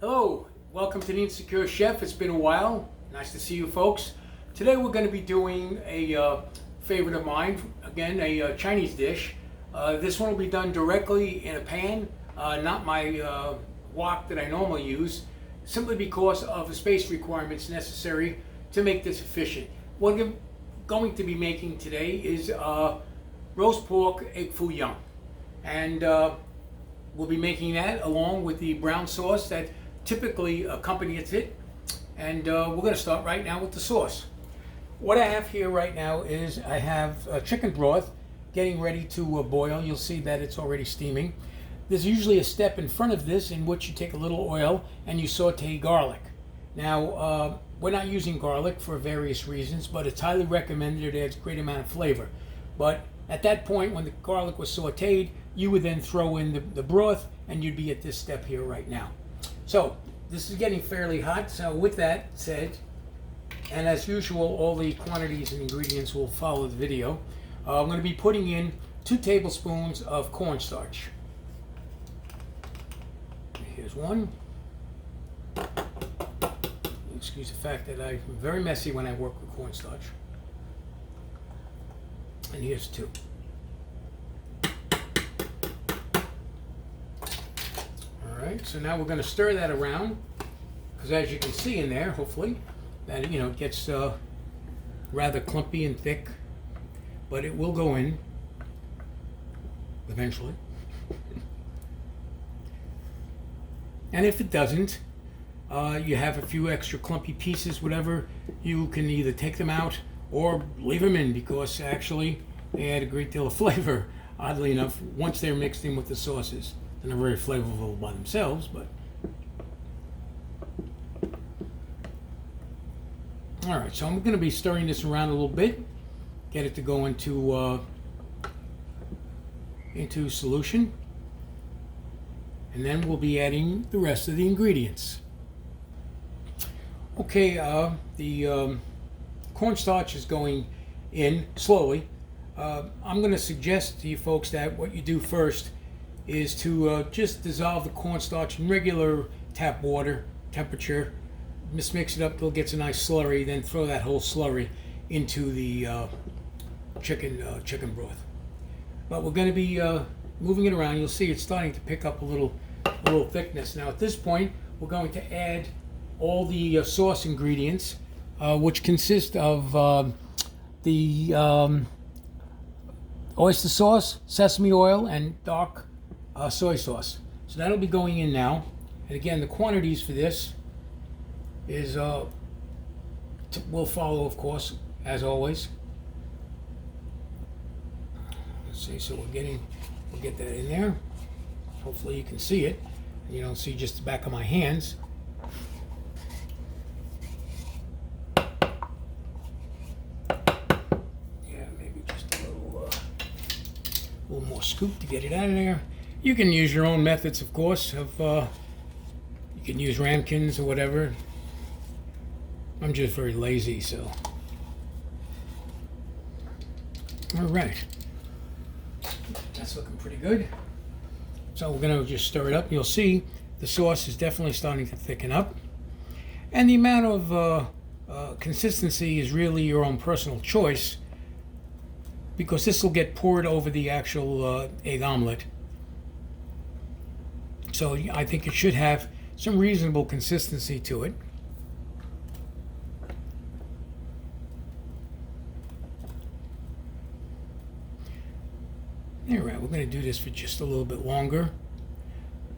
Hello, welcome to the Insecure Chef. It's been a while. Nice to see you folks. Today we're going to be doing a favorite of mine, again a Chinese dish. This one will be done directly in a pan, not my wok that I normally use, simply because of the space requirements necessary to make this efficient. What I'm going to be making today is roast pork egg foo young, and we'll be making that along with the brown sauce that typically accompanies it. And we're going to start right now with the sauce. What I have here right now is I have chicken broth getting ready to boil. You'll see that it's already steaming. There's usually a step in front of this in which you take a little oil and you saute garlic. Now, we're not using garlic for various reasons, but it's highly recommended. It adds a great amount of flavor. But at that point, when the garlic was sauteed, you would then throw in the broth, and you'd be at this step here right now. So this is getting fairly hot. So with that said, and as usual, all the quantities and ingredients will follow the video. I'm going to be putting in 2 tablespoons of cornstarch. Here's one. Excuse the fact that I'm very messy when I work with cornstarch. And here's 2. Alright, so now we're going to stir that around, because as you can see in there, hopefully, that it gets rather clumpy and thick, but it will go in eventually. And if it doesn't, you have a few extra clumpy pieces, whatever, you can either take them out or leave them in, because actually they add a great deal of flavor, oddly enough, once they're mixed in with the sauces. And they're very flavorful by themselves, but all right, so I'm going to be stirring this around a little bit, get it to go into solution, and then we'll be adding the rest of the ingredients. Okay, the cornstarch is going in slowly. I'm going to suggest to you folks that what you do first is to just dissolve the cornstarch in regular tap water temperature. Just mix it up till it gets a nice slurry, then throw that whole slurry into the chicken broth. But we're going to be moving it around. You'll see it's starting to pick up a little thickness. Now at this point, we're going to add all the sauce ingredients, which consist of the oyster sauce, sesame oil, and dark soy sauce. So that'll be going in now. And again, the quantities for this is will follow, of course, as always. Let's see. So we'll get that in there. Hopefully you can see it. You don't see just the back of my hands. Yeah, maybe just a little more scoop to get it out of there. You can use your own methods, of course. You can use ramekins or whatever. I'm just very lazy, so. All right. That's looking pretty good. So we're going to just stir it up. You'll see the sauce is definitely starting to thicken up. And the amount of consistency is really your own personal choice, because this will get poured over the actual egg omelet. So I think it should have some reasonable consistency to it. All right, we're going to do this for just a little bit longer,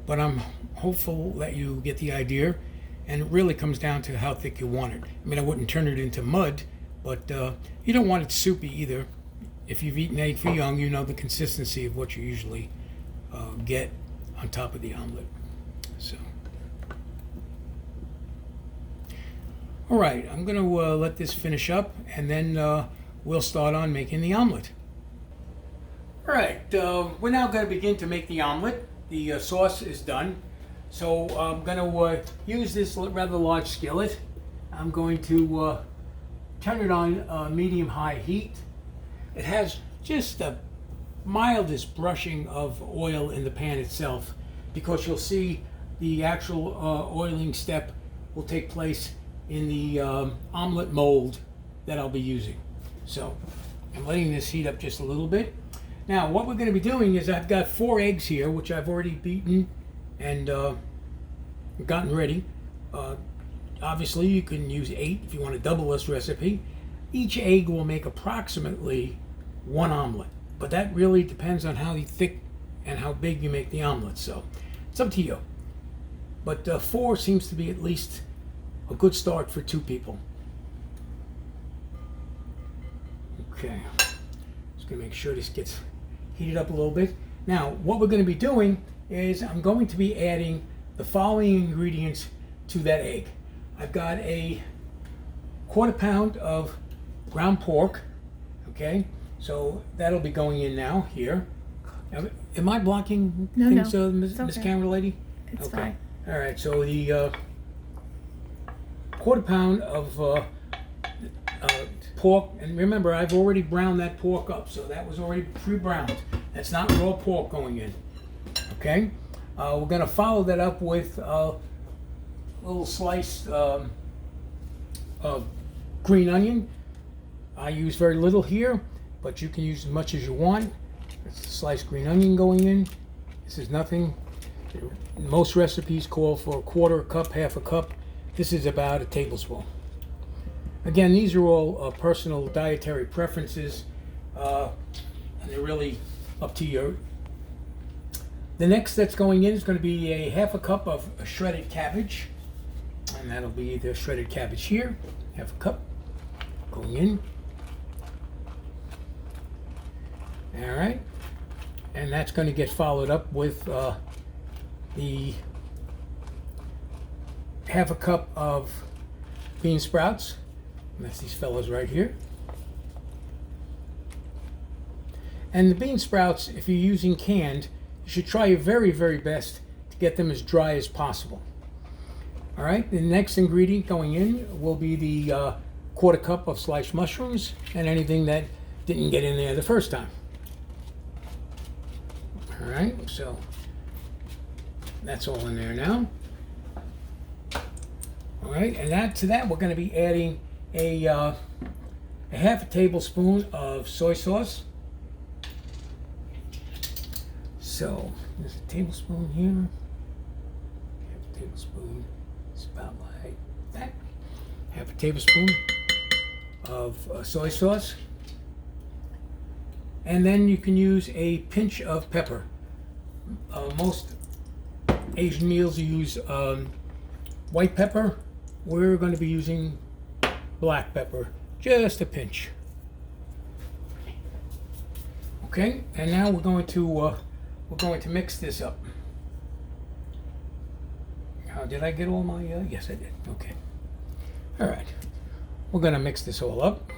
but I'm hopeful that you get the idea, and it really comes down to how thick you want it. I mean, I wouldn't turn it into mud, but you don't want it soupy either. If you've eaten egg foo young, you know the consistency of what you usually get on top of the omelet. So, all right, I'm going to let this finish up, and then we'll start on making the omelet. All right, we're now going to begin to make the omelet. The sauce is done, so I'm going to use this rather large skillet. I'm going to turn it on medium-high heat. It has just the mildest brushing of oil in the pan itself, because you'll see the actual oiling step will take place in the omelet mold that I'll be using. So I'm letting this heat up just a little bit. Now what we're going to be doing is I've got 4 eggs here, which I've already beaten and gotten ready. Obviously you can use 8 if you want to double this recipe. Each egg will make approximately 1 omelet, but that really depends on how thick and how big you make the omelet, so it's up to you. But 4 seems to be at least a good start for 2 people. Okay, just gonna make sure this gets heated up a little bit. Now what we're going to be doing is I'm going to be adding the following ingredients to that egg. I've got a 1/4 pound of ground pork. Okay, so that'll be going in now here. Am I blocking things, no, Miss Camera Lady? It's okay. fine. All right, so the 1/4 pound of pork, and remember I've already browned that pork up, so that was already pre-browned. That's not raw pork going in. Okay, we're going to follow that up with a little sliced green onion. I use very little here, but you can use as much as you want. It's sliced green onion going in. This is nothing. Most recipes call for a 1/4 cup, 1/2 cup. This is about a tablespoon. Again, these are all personal dietary preferences, and they're really up to you. The next that's going in is going to be a 1/2 cup of shredded cabbage, and that'll be the shredded cabbage here, 1/2 cup going in. All right, and that's going to get followed up with the 1/2 cup of bean sprouts. And that's these fellows right here. And the bean sprouts, if you're using canned, you should try your very, very best to get them as dry as possible. All right, the next ingredient going in will be the 1/4 cup of sliced mushrooms and anything that didn't get in there the first time. All right, so that's all in there now. All right, and to that we're going to be adding a 1/2 tablespoon of soy sauce. So there's a tablespoon here. 1/2 tablespoon. It's about like that. 1/2 tablespoon of soy sauce. And then you can use a pinch of pepper. Most Asian meals use white pepper. We're going to be using black pepper, just a pinch. Okay, and now we're going to mix this up. Did I get all my? Yes, I did. Okay. All right, we're going to mix this all up.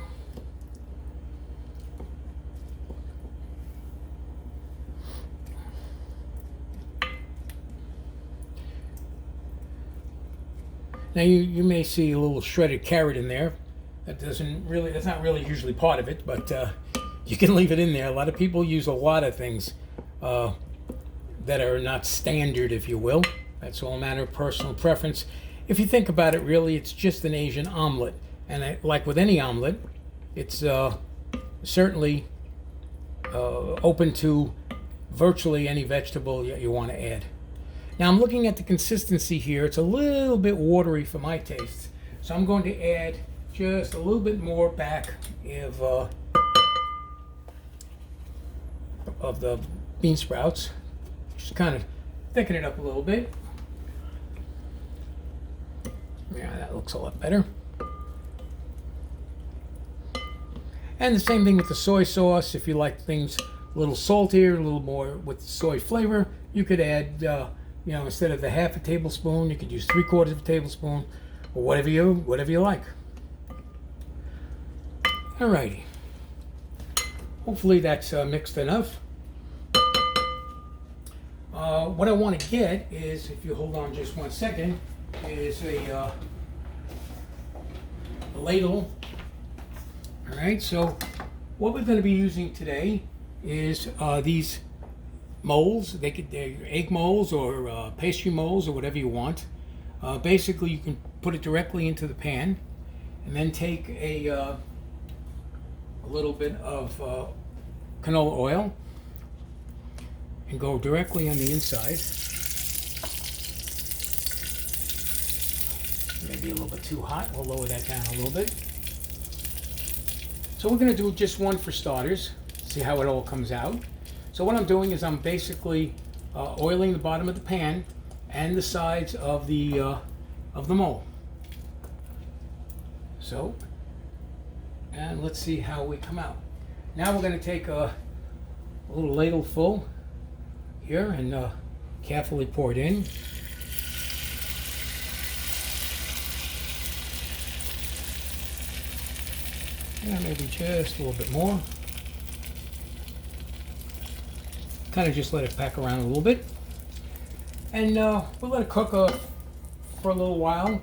Now you may see a little shredded carrot in there. That's not really usually part of it, but you can leave it in there. A lot of people use a lot of things that are not standard, if you will. That's all a matter of personal preference. If you think about it, really, it's just an Asian omelet. And like with any omelet, it's certainly open to virtually any vegetable you want to add. Now I'm looking at the consistency here. It's a little bit watery for my taste. So I'm going to add just a little bit more back of the bean sprouts. Just kind of thicken it up a little bit. Yeah, that looks a lot better. And the same thing with the soy sauce. If you like things a little saltier, a little more with soy flavor, you could add instead of the 1/2 tablespoon, you could use 3/4 tablespoon, or whatever you like. Alrighty. Hopefully that's mixed enough. What I want to get is, if you hold on just 1 second, is a ladle. All right. So what we're going to be using today is these molds. They're egg molds or pastry molds or whatever you want. Basically, you can put it directly into the pan, and then take a little bit of canola oil and go directly on the inside. Maybe a little bit too hot. We'll lower that down a little bit. So we're going to do just one for starters. See how it all comes out. So what I'm doing is I'm basically oiling the bottom of the pan and the sides of the mold. So, and let's see how we come out. Now we're going to take a little ladle full here and carefully pour it in. Yeah, maybe just a little bit more. Kind of just let it pack around a little bit. And we'll let it cook for a little while.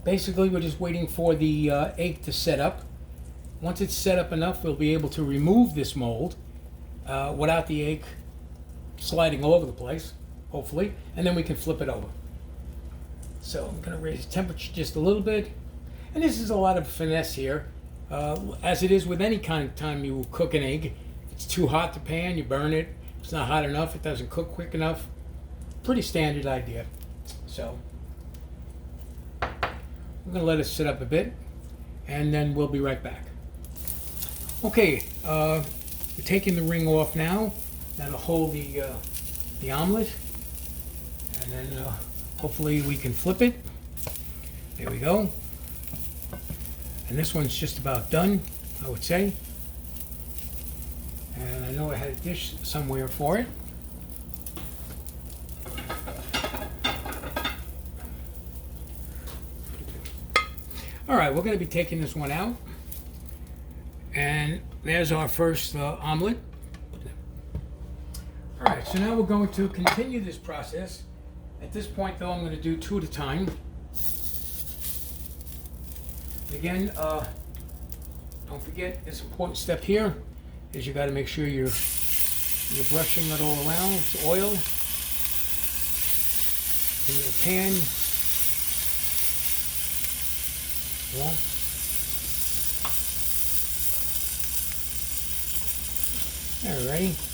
Basically, we're just waiting for the egg to set up. Once it's set up enough, we'll be able to remove this mold without the egg sliding all over the place, hopefully, and then we can flip it over. So I'm going to raise the temperature just a little bit. And this is a lot of finesse here. As it is with any kind of time you cook an egg, if it's too hot to pan, you burn it. If it's not hot enough, it doesn't cook quick enough. Pretty standard idea. So I'm going to let it sit up a bit, and then we'll be right back. Okay, we're taking the ring off now. That'll hold the omelet, and then hopefully we can flip it. There we go. And this one's just about done, I would say. And I know I had a dish somewhere for it. All right, we're going to be taking this one out. And there's our first omelet. All right, so now we're going to continue this process. At this point, though, I'm going to do two at a time. Again, don't forget this important step here is you got to make sure you're brushing it all around. It's oil in your pan. Yeah. Alrighty.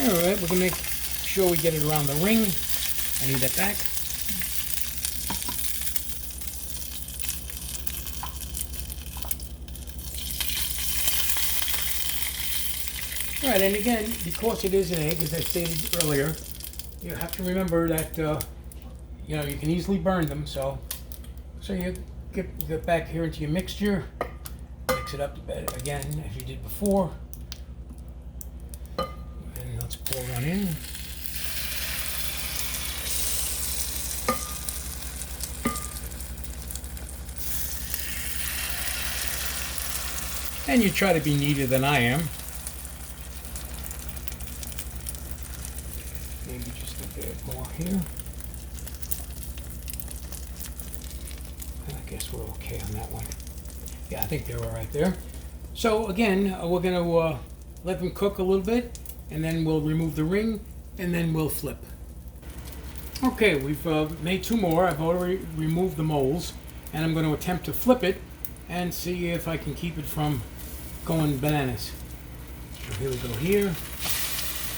Alright, we're going to make sure we get it around the ring. I need that back. Alright, and again, because it is an egg, as I stated earlier, you have to remember that you know, you can easily burn them. So you get back here into your mixture, mix it up again as you did before. Let's pour one in. And you try to be neater than I am. Maybe just a bit more here. I guess we're okay on that one. Yeah, I think they were right there. So again, we're going to let them cook a little bit, and then we'll remove the ring, and then we'll flip. Okay, we've made two more. I've already removed the molds, and I'm going to attempt to flip it and see if I can keep it from going bananas. So here we go here.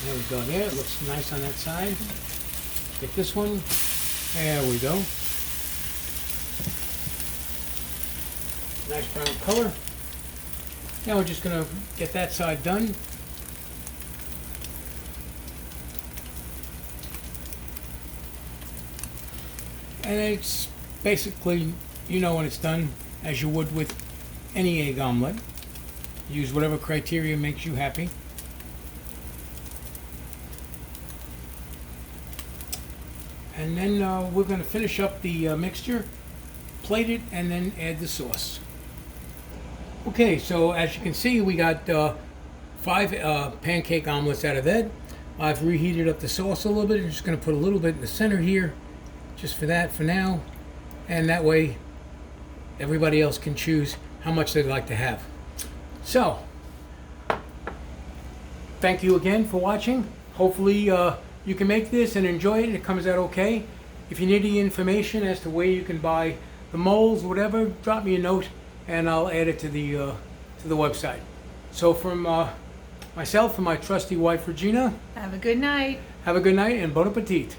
There we go there. It looks nice on that side. Get this one. There we go. Nice brown color. Now we're just going to get that side done. And it's basically, you know, when it's done, as you would with any egg omelet. Use whatever criteria makes you happy. And then we're going to finish up the mixture, plate it, and then add the sauce. Okay, so as you can see, we got 5 pancake omelets out of that. I've reheated up the sauce a little bit. I'm just going to put a little bit in the center here. just for that for now, and that way everybody else can choose how much they'd like to have. So, thank you again for watching. Hopefully you can make this and enjoy it. It comes out okay. If you need any information as to where you can buy the molds, whatever, drop me a note and I'll add it to the website. So from myself and my trusty wife Regina, Have a good night. have a good night and bon appetit.